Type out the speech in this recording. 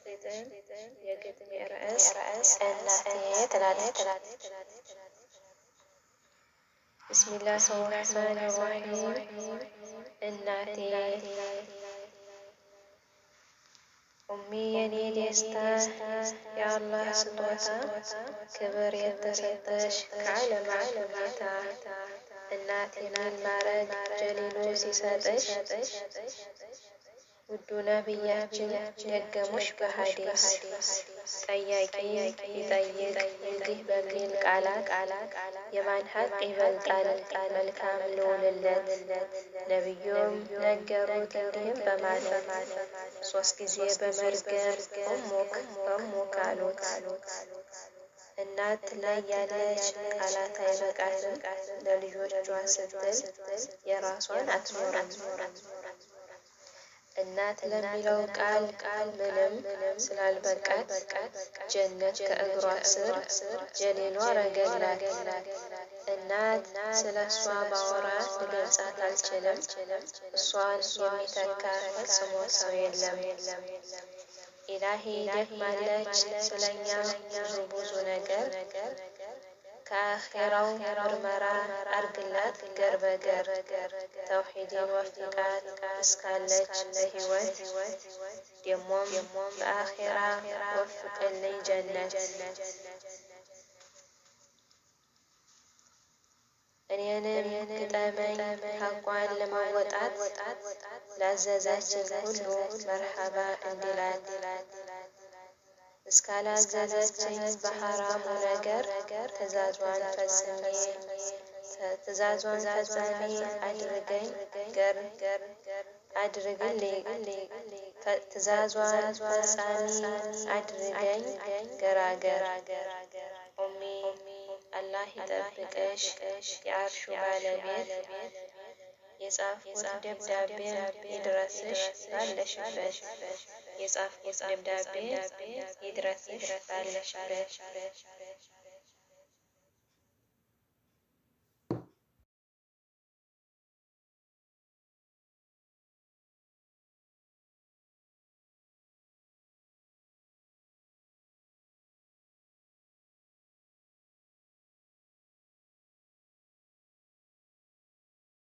ግጥም የግጥሜ ርዕስ እናቴ ትላለች። ቢስሚላህ ረህማን ረሂም። እናቴ ኡሚ የኔ ደስታ የአላህ ስጦታ ክብር የተሰጠሽ ከዓለማት ጌታ እናት የሚል ማዕረግ ጀሊሉ ሲሰጥሽ ውዱ ነቢያችን ደገሙሽ በሐዲስ ጠያቂ ይጠይቅ እንዲህ በሚል ቃላት የማን ሐቅ ይበልጣል መልካም ልውልለት ነቢዩም ነገሩት እንዲህም በማለት 3 ጊዜ በመርገም እሙክ አሉት። እናት ላይ ያለች ቃላት አይበቃትም ለልጆቿ ስትል የራሷን አትኖርም። እናት ለሚለው ቃል ምንም ስላልበቃት ጀነት ከእግሯ ስር ጀሊሏ ረገላት። እናት ስለሷ ባወራ ልገልጻት አልችልም። እሷን የሚተካ ፈጽሞ ሰው የለም። ኢላሂ ደክማለች ስለኛ ብዙ ነገር ከአኺራው ምርመራ አርግላት ገር በገር ተውሂድን ወፍቃት እስካለች በህይወት ደሞም በአኺራ ወፍቅልኝ ጀነት። እኔንም ግጠመኝ ሐቋን ለመወጣት ላዘዘችኝ ሁሉ መርሐባ እንዲላት እስካላዘዘችኝ በሐራሙ ነገር ትእዛዟን ፈጻሚ አድርገኝ ትእዛዟን ፈጻሚ አድርገኝ ገራገር። ኡሚ አላህ ይጠብቅሽ የአርሹ ባለቤት የጻፍኩት ደብዳቤ ይድረስሽ ባለሽበት የጻፍኩት ደብዳቤ ይድረስሽ ባለሽበት